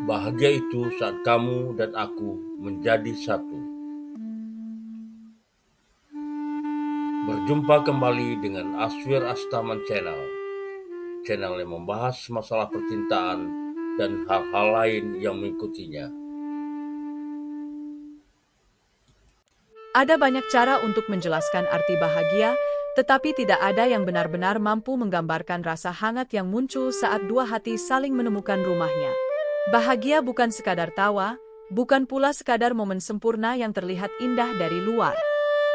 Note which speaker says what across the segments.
Speaker 1: Bahagia itu saat kamu dan aku menjadi satu. Berjumpa kembali dengan Aswir Astaman Channel. Channel yang membahas masalah percintaan dan hal-hal lain yang mengikutinya.
Speaker 2: Ada banyak cara untuk menjelaskan arti bahagia, tetapi tidak ada yang benar-benar mampu menggambarkan rasa hangat yang muncul saat dua hati saling menemukan rumahnya. Bahagia bukan sekadar tawa, bukan pula sekadar momen sempurna yang terlihat indah dari luar.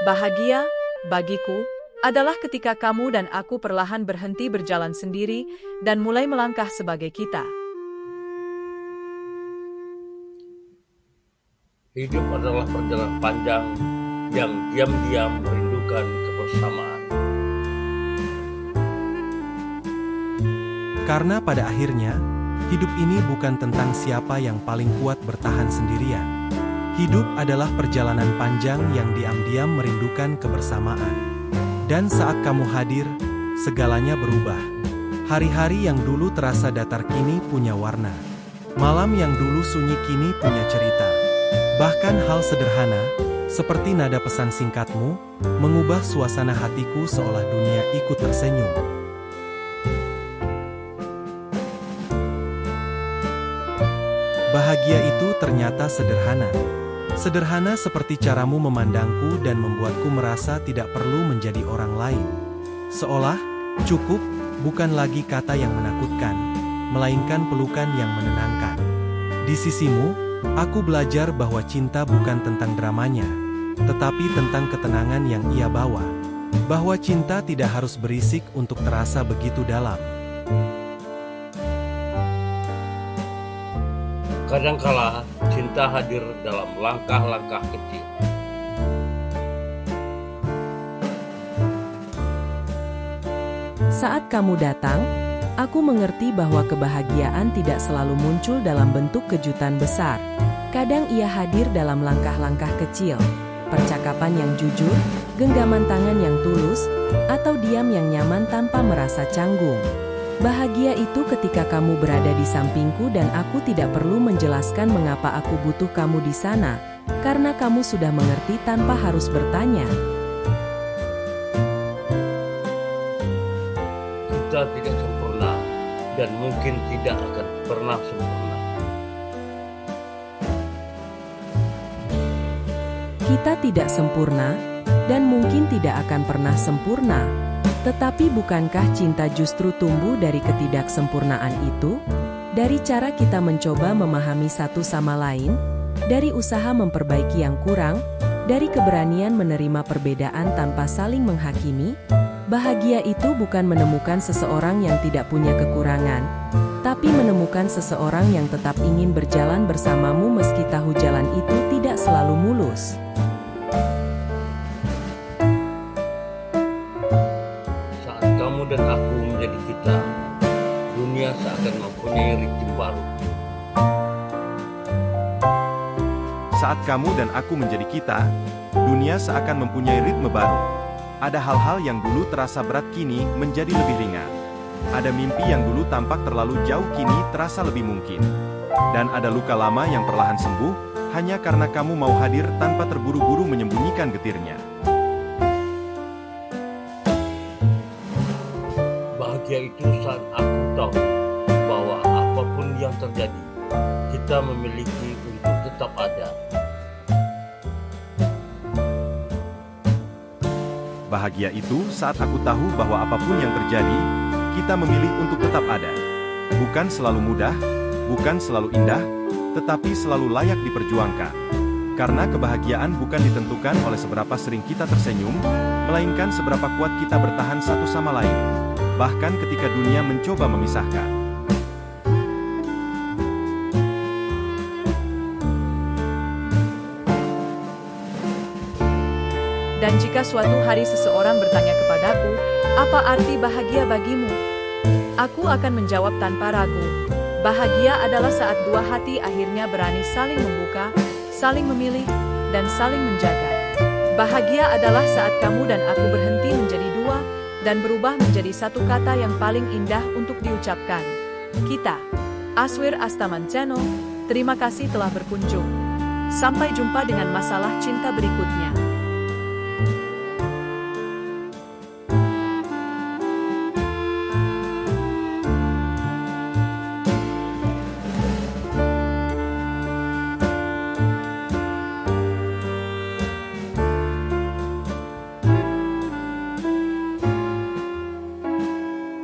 Speaker 2: Bahagia, bagiku, adalah ketika kamu dan aku perlahan berhenti berjalan sendiri dan mulai melangkah sebagai kita.
Speaker 1: Hidup adalah perjalanan panjang yang diam-diam merindukan kebersamaan.
Speaker 3: Karena pada akhirnya, hidup ini bukan tentang siapa yang paling kuat bertahan sendirian. Hidup adalah perjalanan panjang yang diam-diam merindukan kebersamaan. Dan saat kamu hadir, segalanya berubah. Hari-hari yang dulu terasa datar kini punya warna. Malam yang dulu sunyi kini punya cerita. Bahkan hal sederhana, seperti nada pesan singkatmu, mengubah suasana hatiku seolah dunia ikut tersenyum. Bahagia itu ternyata sederhana. Sederhana seperti caramu memandangku dan membuatku merasa tidak perlu menjadi orang lain. Seolah, cukup, bukan lagi kata yang menakutkan, melainkan pelukan yang menenangkan. Di sisimu, aku belajar bahwa cinta bukan tentang dramanya, tetapi tentang ketenangan yang ia bawa. Bahwa cinta tidak harus berisik untuk terasa begitu dalam.
Speaker 1: Kadangkala cinta hadir dalam langkah-langkah kecil.
Speaker 4: Saat kamu datang, aku mengerti bahwa kebahagiaan tidak selalu muncul dalam bentuk kejutan besar. Kadang ia hadir dalam langkah-langkah kecil, percakapan yang jujur, genggaman tangan yang tulus, atau diam yang nyaman tanpa merasa canggung. Bahagia itu ketika kamu berada di sampingku dan aku tidak perlu menjelaskan mengapa aku butuh kamu di sana, karena kamu sudah mengerti tanpa harus bertanya.
Speaker 1: Kita tidak sempurna dan mungkin tidak akan pernah sempurna.
Speaker 4: Kita tidak sempurna, dan mungkin tidak akan pernah sempurna. Tetapi bukankah cinta justru tumbuh dari ketidaksempurnaan itu? Dari cara kita mencoba memahami satu sama lain, dari usaha memperbaiki yang kurang, dari keberanian menerima perbedaan tanpa saling menghakimi. Bahagia itu bukan menemukan seseorang yang tidak punya kekurangan, tapi menemukan seseorang yang tetap ingin berjalan bersamamu meski tahu jalan itu tidak selalu mulus.
Speaker 1: Saat kamu dan aku menjadi kita, dunia seakan mempunyai ritme baru.
Speaker 3: Saat kamu dan aku menjadi kita, dunia seakan mempunyai ritme baru. Ada hal-hal yang dulu terasa berat kini menjadi lebih ringan. Ada mimpi yang dulu tampak terlalu jauh kini terasa lebih mungkin. Dan ada luka lama yang perlahan sembuh, hanya karena kamu mau hadir tanpa terburu-buru menyembunyikan getirnya.
Speaker 1: Bahagia itu saat aku tahu bahwa apapun yang terjadi, kita memiliki untuk tetap ada.
Speaker 3: Bahagia itu saat aku tahu bahwa apapun yang terjadi, kita memilih untuk tetap ada. Bukan selalu mudah, bukan selalu indah, tetapi selalu layak diperjuangkan. Karena kebahagiaan bukan ditentukan oleh seberapa sering kita tersenyum, melainkan seberapa kuat kita bertahan satu sama lain. Bahkan ketika dunia mencoba memisahkan.
Speaker 2: Dan jika suatu hari seseorang bertanya kepadaku, apa arti bahagia bagimu? Aku akan menjawab tanpa ragu. Bahagia adalah saat dua hati akhirnya berani saling membuka, saling memilih, dan saling menjaga. Bahagia adalah saat kamu dan aku berhenti menjadi dua, dan berubah menjadi satu kata yang paling indah untuk diucapkan. Kita. Aswir Astaman Channel, Terima kasih telah berkunjung. Sampai jumpa dengan masalah cinta berikutnya.